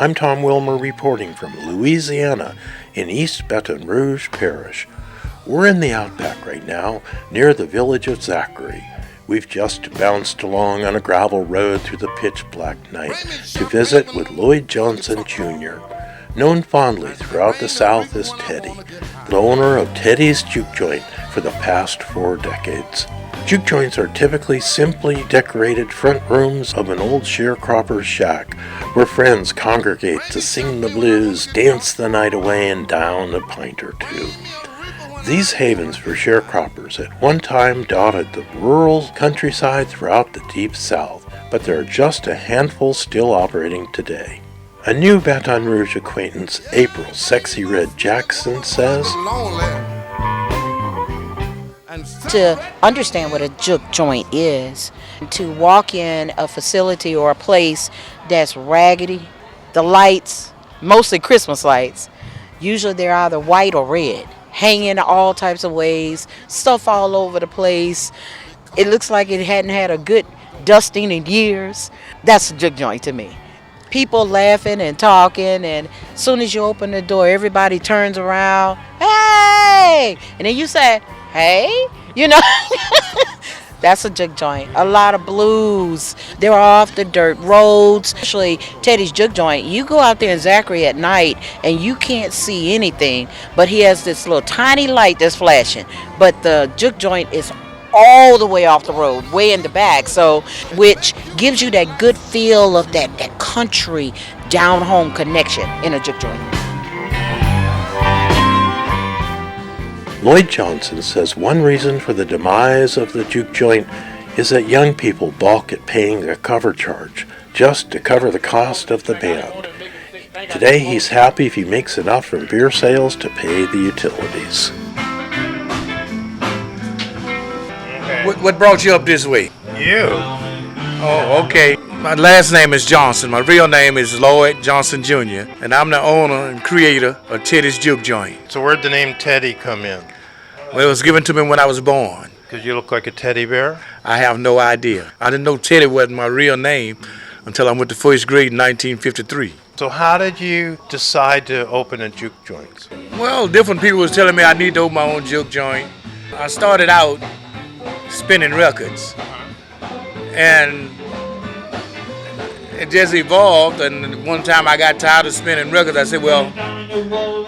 I'm Tom Wilmer reporting from Louisiana in East Baton Rouge Parish. We're in the outback right now, near the village of Zachary. We've just bounced along on a gravel road through the pitch-black night to visit with Lloyd Johnson Jr., known fondly throughout the South as Teddy, the owner of Teddy's Juke Joint for the past 4 decades. Juke joints are typically simply decorated front rooms of an old sharecropper's shack where friends congregate to sing the blues, dance the night away, and down a pint or two. These havens for sharecroppers at one time dotted the rural countryside throughout the deep South, but there are just a handful still operating today. A new Baton Rouge acquaintance, April Sexy Red Jackson, says, to understand what a juke joint is, to walk in a facility or a place that's raggedy, the lights, mostly Christmas lights, usually they're either white or red, hanging all types of ways, stuff all over the place. It looks like it hadn't had a good dusting in years. That's a juke joint to me. People laughing and talking, and as soon as you open the door, everybody turns around, hey! And then you say, hey? You know, that's a juke joint. A lot of blues. They're off the dirt roads. Especially Teddy's Juke Joint. You go out there in Zachary at night and you can't see anything, but he has this little tiny light that's flashing. But the juke joint is all the way off the road, way in the back, so which gives you that good feel of that country down home connection in a juke joint. Lloyd Johnson says one reason for the demise of the juke joint is that young people balk at paying a cover charge just to cover the cost of the band. Today he's happy if he makes enough from beer sales to pay the utilities. What brought you up this way? You. Oh, okay. My last name is Johnson. My real name is Lloyd Johnson Jr., and I'm the owner and creator of Teddy's Juke Joint. So where'd the name Teddy come in? Well, it was given to me when I was born. Because you look like a teddy bear? I have no idea. I didn't know Teddy wasn't my real name until I went to first grade in 1953. So how did you decide to open a juke joint? Well, different people was telling me I need to open my own juke joint. I started out spinning records, and it just evolved, and one time I got tired of spinning records. I said, well,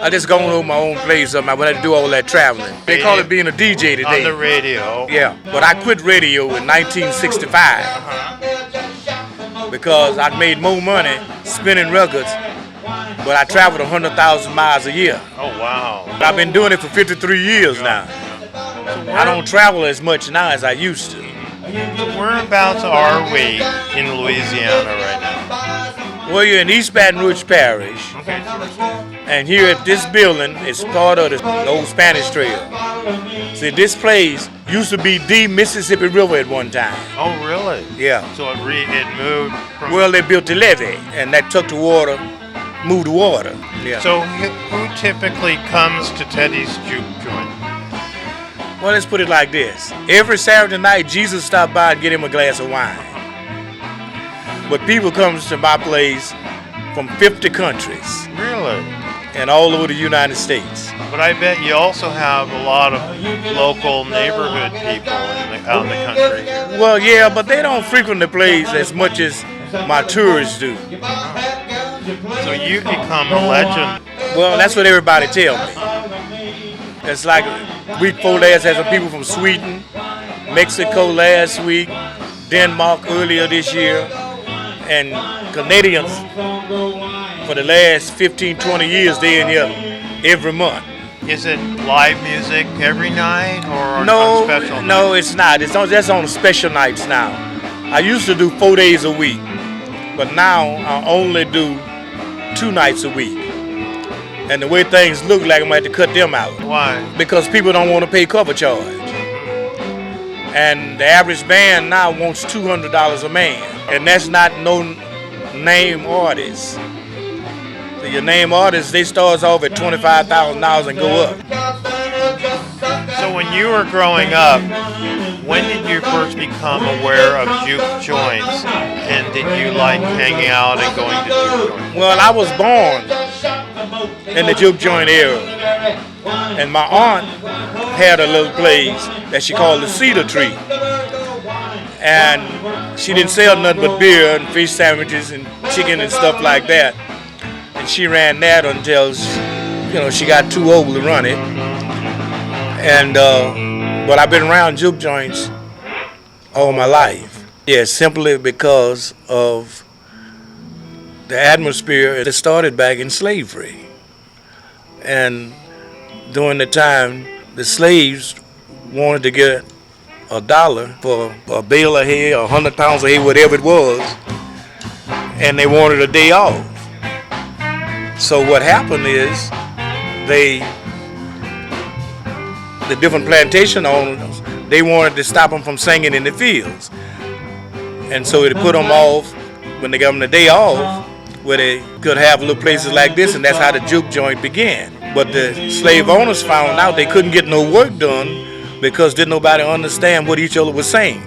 I just go on my own place. I wouldn't have to do all that traveling. They call it being a DJ today. On the radio. Yeah, but I quit radio in 1965 because I made more money spinning records, but I traveled 100,000 miles a year. Oh, wow. I've been doing it for 53 years now. I don't travel as much now as I used to. Whereabouts are we in Louisiana right now? Well, you're in East Baton Rouge Parish, and here at this building is part of the old Spanish Trail. See, this place used to be the Mississippi River at one time. Oh, really? Yeah. So it moved from... Well, they built the levee, and that took the water, moved the water. Yeah. So who typically comes to Teddy's Juke Joint? Well, let's put it like this. Every Saturday night, Jesus stopped by and get him a glass of wine. But people come to my place from 50 countries. Really? And all over the United States. But I bet you also have a lot of local neighborhood people out in the country here. Well, yeah, but they don't frequent the place as much as my tourists do. So you become a legend. Well, that's what everybody tell me. It's like week before last had some people from Sweden, Mexico last week, Denmark earlier this year, and Canadians for the last 15, 20 years they're in here every month. Is it live music every night or on special nights? No, it's not. That's on special nights now. I used to do 4 days a week, but now I only do 2 nights a week. And the way things look like, I'm going to have to cut them out. Why? Because people don't want to pay cover charge. And the average band now wants $200 a man. And that's not no name artist. So your name artists, they start off at $25,000 and go up. So when you were growing up, When did you first become aware of juke joints, and did you like hanging out and going to juke joints? Well, I was born in the juke joint era, and my aunt had a little place that she called the Cedar Tree, and she didn't sell nothing but beer and fish sandwiches and chicken and stuff like that. And she ran that until she got too old to run it. And but I've been around juke joints all my life. Yeah, simply because of the atmosphere that started back in slavery. And during the time, the slaves wanted to get $1 for a bale of hay, 100 pounds of hay, whatever it was, and they wanted a day off. So what happened is the different plantation owners, they wanted to stop them from singing in the fields. And so they put them off when they got them the day off, where they could have little places like this, and that's how the juke joint began. But the slave owners found out they couldn't get no work done because didn't nobody understand what each other was saying.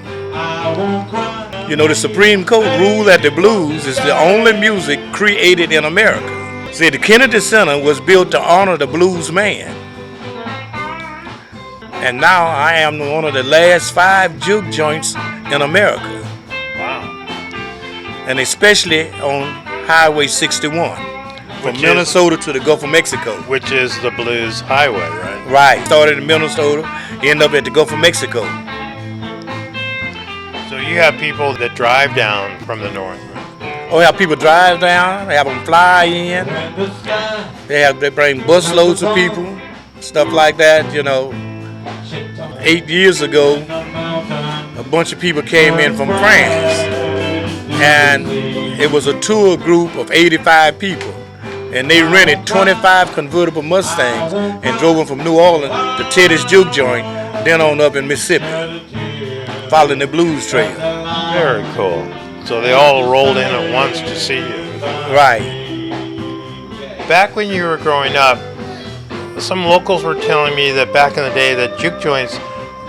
You know, the Supreme Court ruled that the blues is the only music created in America. See, the Kennedy Center was built to honor the blues man. And now I am one of the last 5 juke joints in America. Wow. And especially on Highway 61, from Minnesota to the Gulf of Mexico. Which is the blues highway, right? Right. Started in Minnesota, end up at the Gulf of Mexico. So you have people that drive down from the north. Oh, yeah, people drive down, they have them fly in. They bring busloads of people, stuff like that, 8 years ago, a bunch of people came in from France, and it was a tour group of 85 people, and they rented 25 convertible Mustangs and drove them from New Orleans to Teddy's Juke Joint, then on up in Mississippi, following the blues trail. Very cool. So they all rolled in at once to see you. Right. Back when you were growing up, some locals were telling me that back in the day that juke joints,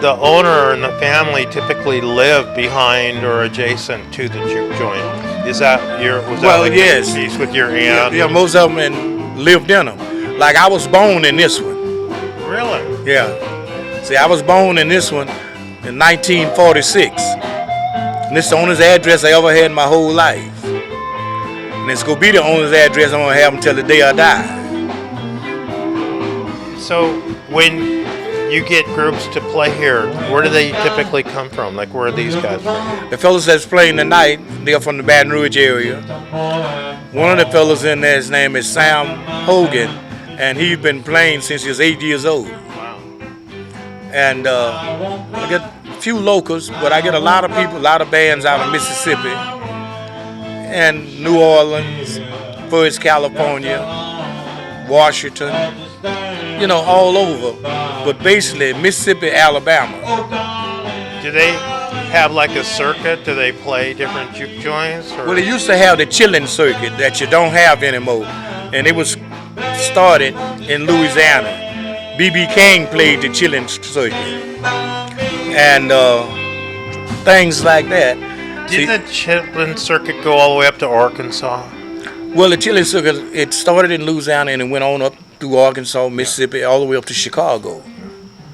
the owner and the family typically lived behind or adjacent to the juke joint. Was that yes. the case with your aunt? Yeah, most of them lived in them. Like I was born in this one. Really? Yeah. See, I was born in this one in 1946. And this is the only address I ever had in my whole life. And it's going to be the only address I'm going to have until the day I die. So when you get groups to play here, where do they typically come from? Like, where are these guys from? The fellas that's playing tonight, they're from the Baton Rouge area. One of the fellas in there, his name is Sam Hogan, and he's been playing since he was 8 years old. Wow. And I get a few locals, but I get a lot of people, a lot of bands out of Mississippi and New Orleans, First California, Washington, all over, but basically Mississippi, Alabama. Do they have like a circuit? Do they play different juke joints? Or? Well, they used to have the Chitlin circuit that you don't have anymore, and it was started in Louisiana. B.B. King played the Chitlin circuit, and things like that. Didn't the Chitlin circuit go all the way up to Arkansas? Well, the Chitlin circuit, it started in Louisiana and it went on up through Arkansas, Mississippi, all the way up to Chicago.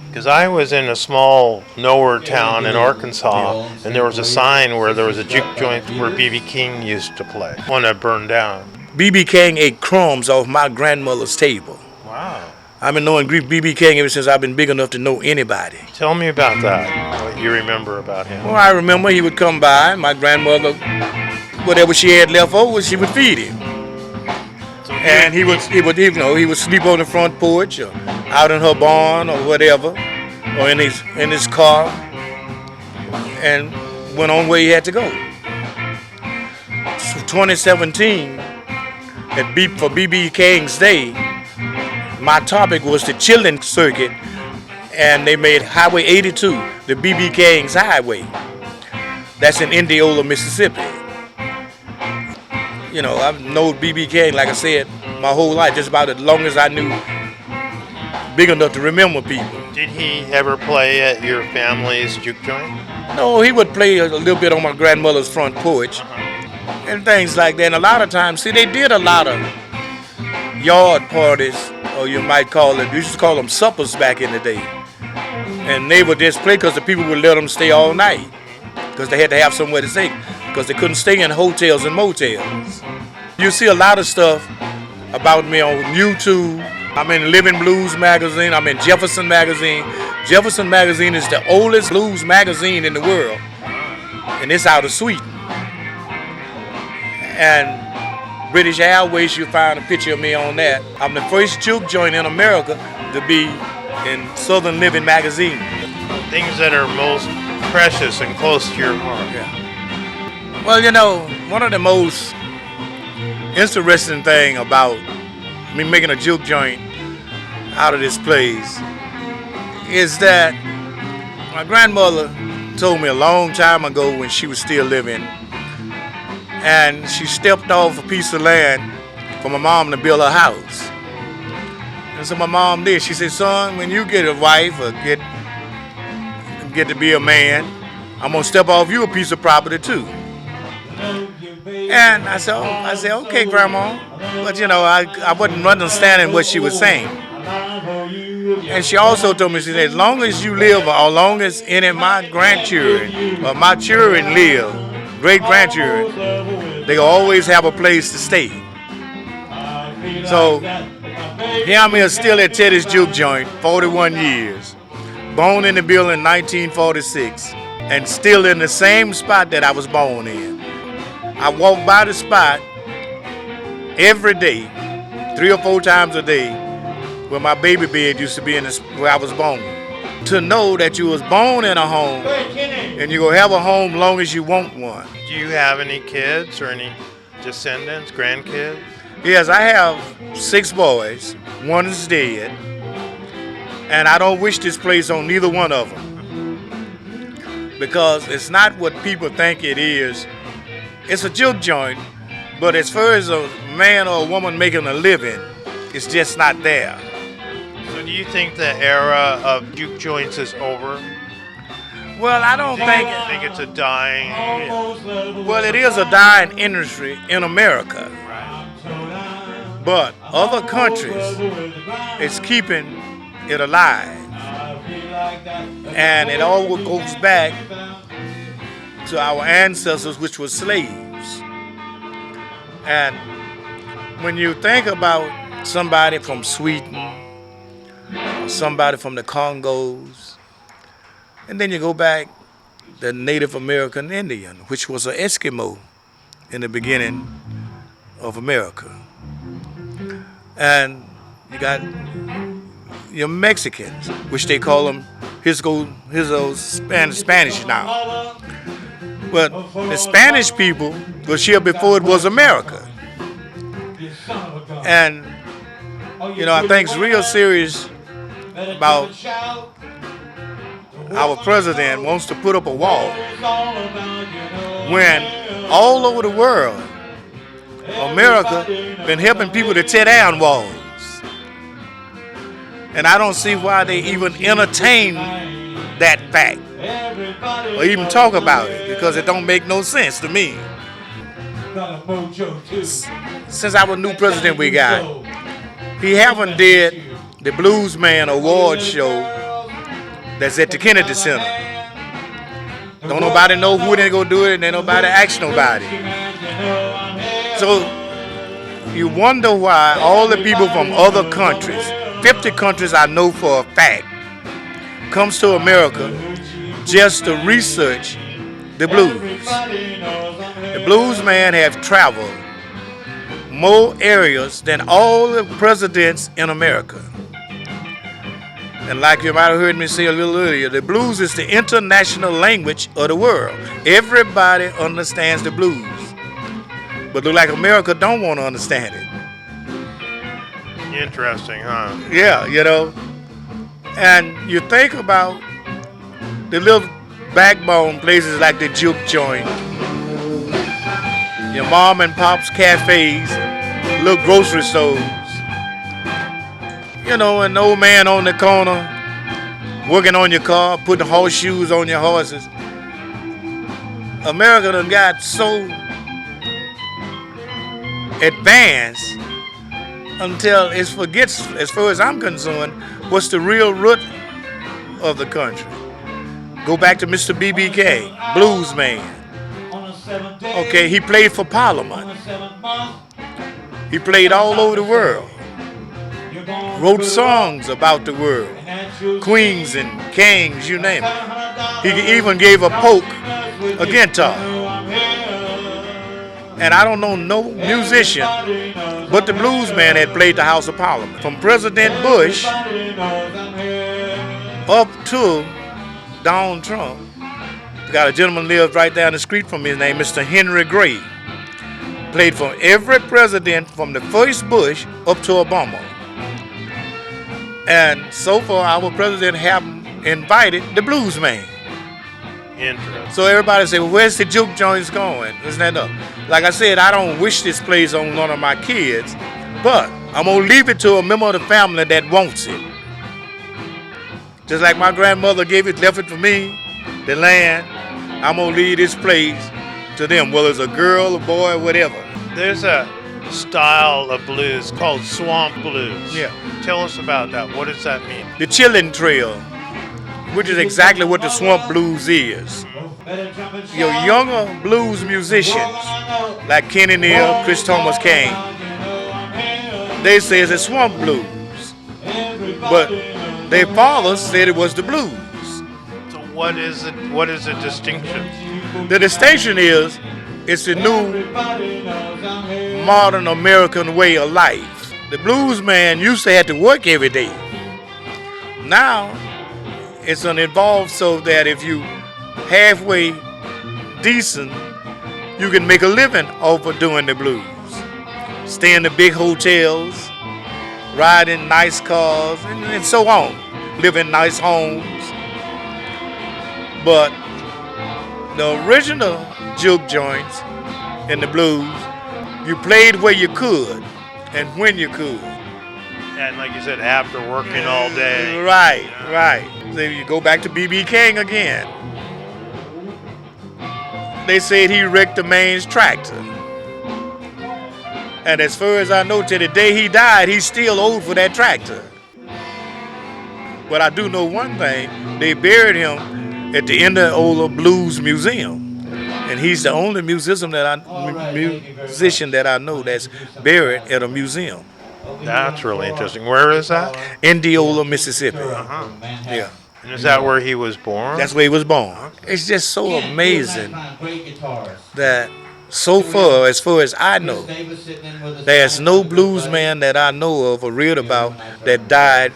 Because I was in a small nowhere town in Arkansas, and there was a sign where there was a juke joint where B.B. King used to play. One that burned down. B.B. King ate crumbs off my grandmother's table. Wow. I've been knowing B.B. King ever since I've been big enough to know anybody. Tell me about that, what you remember about him. Well, I remember he would come by, my grandmother, whatever she had left over, she would feed him. And he would sleep on the front porch or out in her barn or whatever, or in his car, and went on where he had to go. So 2017, for B.B. King's Day, my topic was the Chitlin circuit, and they made Highway 82 the B.B. King's Highway. That's in Indianola, Mississippi. I've known B.B. King, like I said, my whole life, just about as long as I knew, big enough to remember people. Did he ever play at your family's juke joint? No, he would play a little bit on my grandmother's front porch and things like that. And a lot of times, see, they did a lot of yard parties, or you might call it, we used to call them suppers back in the day. And they would just play because the people would let them stay all night because they had to have somewhere to stay because they couldn't stay in hotels and motels. You see a lot of stuff about me on YouTube. I'm in Living Blues magazine. I'm in Jefferson magazine. Jefferson magazine is the oldest blues magazine in the world, and it's out of Sweden. And British Airways, you find a picture of me on that. I'm the first juke joint in America to be in Southern Living magazine. Things that are most precious and close to your heart. Yeah. Well, you know, one of the most interesting thing about me making a juke joint out of this place is that my grandmother told me a long time ago when she was still living, and she stepped off a piece of land for my mom to build her house. And so my mom did. She said, son, when you get a wife or get to be a man, I'm gonna step off you a piece of property too. And I said, okay, Grandma. But you know, I wasn't understanding what she was saying. And she also told me, she said, as long as you live, or as long as any of my grandchildren or my children live, great-grandchildren, they will always have a place to stay. So here I'm here still at Teddy's Juke Joint, 41 years. Born in the building in 1946, and still in the same spot that I was born in. I walk by the spot every day, 3 or 4 times a day, where my baby bed used to be where I was born. To know that you was born in a home and you're going to have a home long as you want one. Do you have any kids or any descendants, grandkids? Yes, I have 6 boys. 1 is dead. And I don't wish this place on neither one of them. Because it's not what people think it is. It's a juke joint, but as far as a man or a woman making a living, it's just not there. So do you think the era of juke joints is over? Well, I don't think it's a dying. Well, it is a dying industry in America. But other countries is keeping it alive. And it all goes back to our ancestors, which were slaves. And when you think about somebody from Sweden, or somebody from the Congos, and then you go back the Native American Indian, which was an Eskimo in the beginning of America. And you got your Mexicans, which they call them, here's those Spanish now. But the Spanish people was here before it was America. And, you know, I think it's real serious about our president wants to put up a wall when all over the world, America been helping people to tear down walls. And I don't see why they even entertain that fact or even talk about it, because it don't make no sense to me. Since our new president we got, he haven't did the Blues Man Award show that's at the Kennedy Center. Don't nobody know who they gonna do it, and ain't nobody ask nobody. So you wonder why all the people from other countries, 50 countries I know for a fact, comes to America just to research the blues. The blues man have traveled more areas than all the presidents in America. And like you might have heard me say a little earlier, the blues is the international language of the world. Everybody understands the blues. But look like America don't want to understand it. Interesting, huh? Yeah, you know. And you think about the little backbone places like the Juke Joint, your mom and pop's cafes, little grocery stores. You know, an old man on the corner working on your car, putting horseshoes on your horses. America done got so advanced until it forgets, as far as I'm concerned, what's the real root of the country. Go back to Mr. B.B.K., blues man. Okay, he played for Parliament. He played all over the world. Wrote songs about the world. Queens and kings, you name it. He even gave a Pope a guitar. And I don't know no musician but the blues man that played the House of Parliament. From President Bush up to Donald Trump. Got a gentleman lives right down the street from me, his name Mr. Henry Gray. Played for every president from the first Bush up to Obama. And so far our president haven't invited the blues man. Interesting. So everybody say, well, where's the juke joints going? Isn't that up? Like I said, I don't wish this plays on none of my kids, but I'm gonna leave it to a member of the family that wants it. Just like my grandmother left it for me, the land, I'm gonna leave this place to them, whether it's a girl, a boy, whatever. There's a style of blues called swamp blues. Yeah. Tell us about that. What does that mean? The Chitlin Trail, which is exactly what the swamp blues is. Your younger blues musicians, like Kenny Neal, Chris Thomas Kane, they say it's a swamp blues. But their fathers said it was the blues. So what is it? What is the distinction? The distinction is it's the new modern American way of life. The blues man used to have to work every day. Now it's evolved so that if you halfway decent, you can make a living off of doing the blues. Stay in the big hotels, ride in nice cars, and so on. Live in nice homes. But the original juke joints in the blues, you played where you could and when you could. And like you said, after working all day. Right, right. So you go back to B.B. King again. They said he wrecked the man's tractor. And as far as I know, to the day he died, he's still owed for that tractor. But I do know one thing, they buried him at the end of the old Blues Museum. And he's the only musician that I know that's buried at a museum. That's really interesting. Where is that? Indianola, Mississippi. Uh-huh. Yeah. And is that where he was born? That's where he was born. It's just so amazing that so far as I know, there's no blues man that I know of or read about that died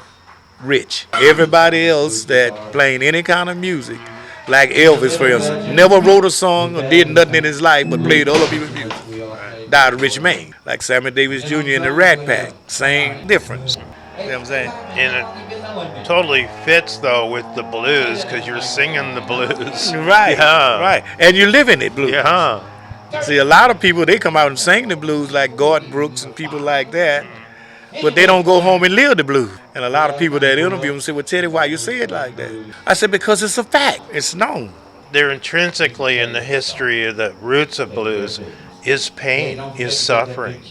rich. Everybody else that playing any kind of music, like Elvis, for instance, never wrote a song or did nothing in his life but played other people's music. Died a rich man. Like Sammy Davis Jr. in the Rat Pack. Same difference. You know what I'm saying? And it totally fits, though, with the blues, because you're singing the blues. Right, Yeah. right. And you live in it, blues. Yeah. See, a lot of people, they come out and sing the blues like Gordon Brooks and people like that, but they don't go home and live the blues. And a lot of people that interview them say, well, Teddy, why you say it like that? I said, because it's a fact. It's known. They're intrinsically in the history of the roots of blues is pain, is suffering,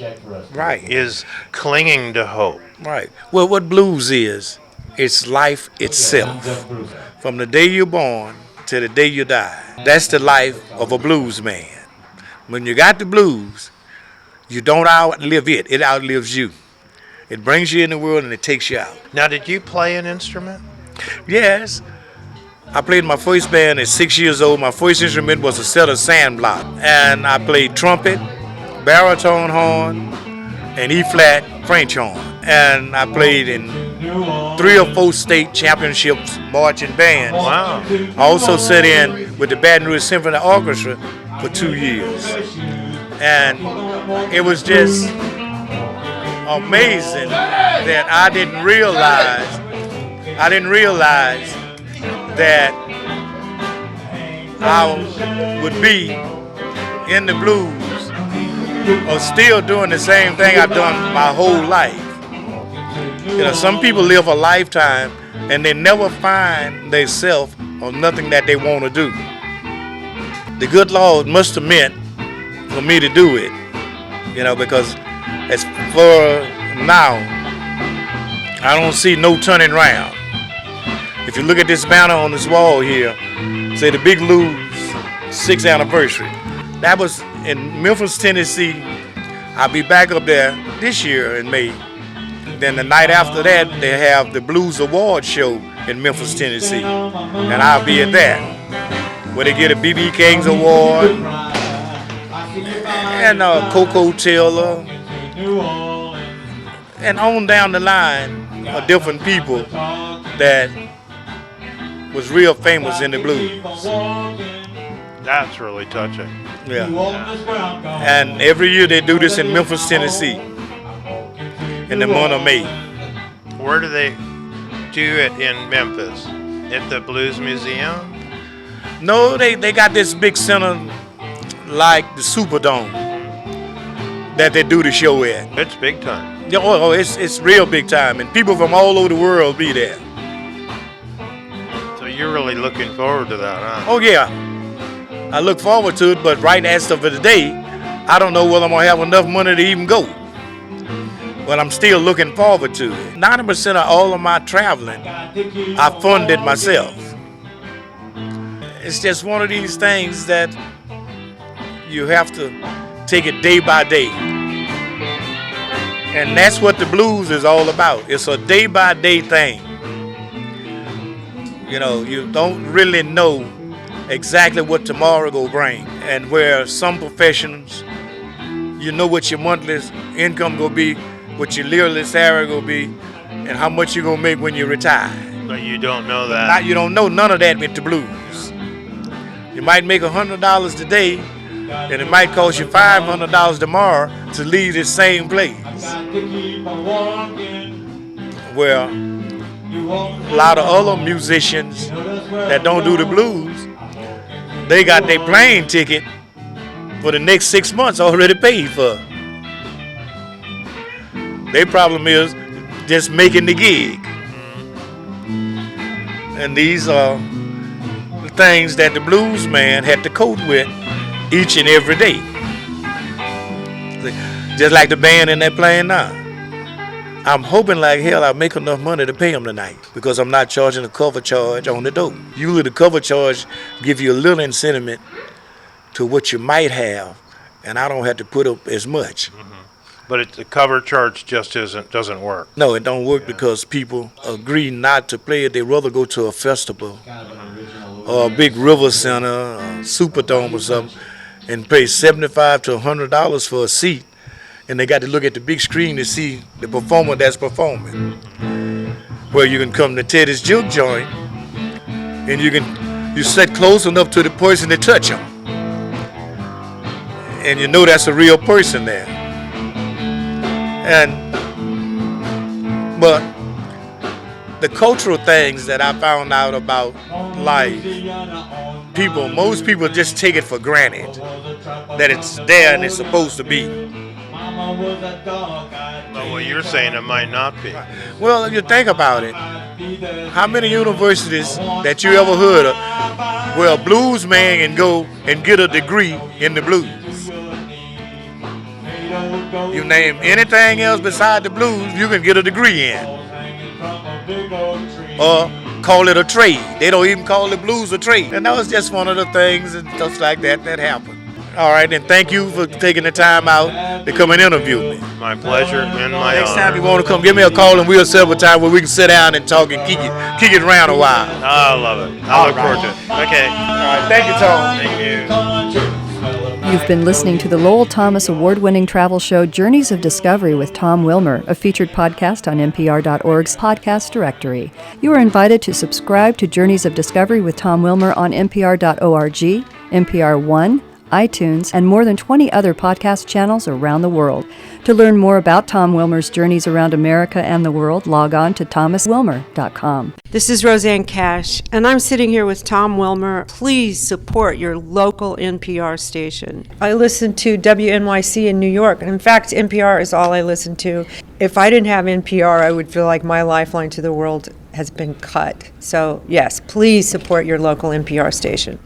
Right. is clinging to hope. Right. Well, what blues is, it's life itself. From the day you're born to the day you die. That's the life of a blues man. When you got the blues, you don't outlive it. It outlives you. It brings you in the world and it takes you out. Now, did you play an instrument? Yes. I played in my first band at 6 years old. My first instrument was a set of sand block. And I played trumpet, baritone horn, and E-flat French horn. And I played in 3 or 4 state championships marching bands. Wow. I also sat in with the Baton Rouge Symphony Orchestra for 2 years. And it was just amazing that I didn't realize that I would be in the blues or still doing the same thing I've done my whole life. You know, some people live a lifetime and they never find themselves on nothing that they want to do. The good Lord must have meant for me to do it, because as for now, I don't see no turning around. If you look at this banner on this wall here, say the Big Lou's 6th anniversary. That was in Memphis, Tennessee. I'll be back up there this year in May. Then the night after that, they have the Blues Award Show in Memphis, Tennessee. And I'll be at that, where they get a B.B. King's Award and Coco Taylor, and on down the line of different people that was real famous in the blues. That's really touching. Yeah. And every year they do this in Memphis, Tennessee, in the month of May. Where do they do it in Memphis? At the Blues Museum? No, they got this big center like the Superdome that they do the show at. It's big time. Oh, it's real big time, and people from all over the world be there. So you're really looking forward to that, huh? Oh yeah, I look forward to it, but right as of today, I don't know whether I'm gonna have enough money to even go. But I'm still looking forward to it. 90% of all of my traveling, I funded myself. It's just one of these things that you have to take it day by day. And that's what the blues is all about. It's a day by day thing. You don't really know exactly what tomorrow will bring. And where some professions, you know what your monthly income will be, what your yearly salary will be, and how much you're going to make when you retire. But you don't know that. You don't know none of that with the blues. You might make $100 today, and it might cost you $500 tomorrow to leave this same place. Where a lot of other musicians that don't do the blues, they got their plane ticket for the next 6 months already paid for. Their problem is just making the gig. And these are the things that the blues man had to cope with each and every day. Just like the band in that playing now. I'm hoping like hell I'll make enough money to pay them tonight, because I'm not charging a cover charge on the door. Usually the cover charge give you a little incentive to what you might have, and I don't have to put up as much. Mm-hmm. But the cover charge just doesn't work. No, it don't work because people agree not to play it. They rather go to a festival or a big river center, or Superdome or something, and pay $75 to $100 for a seat, and they got to look at the big screen to see the performer that's performing. Where you can come to Teddy's Juke joint, and you sit close enough to the person to touch them, and you know that's a real person there. But the cultural things that I found out about life, most people just take it for granted that it's there and it's supposed to be. But what you're saying, it might not be. Well, you think about it. How many universities that you ever heard of where a blues man can go and get a degree in the blues? You name anything else beside the blues, you can get a degree in. Or call it a trade. They don't even call the blues a trade. And that was just one of the things and stuff like that happened. All right, and thank you for taking the time out to come and interview me. My pleasure and my honor. Next time you want to come, give me a call and we'll set up a time where we can sit down and talk and kick it around a while. I love it. I look forward to it. Okay. All right, thank you, Tom. Thank you. You've been listening to the Lowell Thomas award-winning travel show Journeys of Discovery with Tom Wilmer, a featured podcast on NPR.org's podcast directory. You are invited to subscribe to Journeys of Discovery with Tom Wilmer on NPR.org, NPR One, iTunes, and more than 20 other podcast channels around the world. To learn more about Tom Wilmer's journeys around America and the world, log on to thomaswilmer.com. This is Roseanne Cash, and I'm sitting here with Tom Wilmer. Please support your local NPR station. I listen to WNYC in New York, and in fact, NPR is all I listen to. If I didn't have NPR, I would feel like my lifeline to the world has been cut. So yes, please support your local NPR station.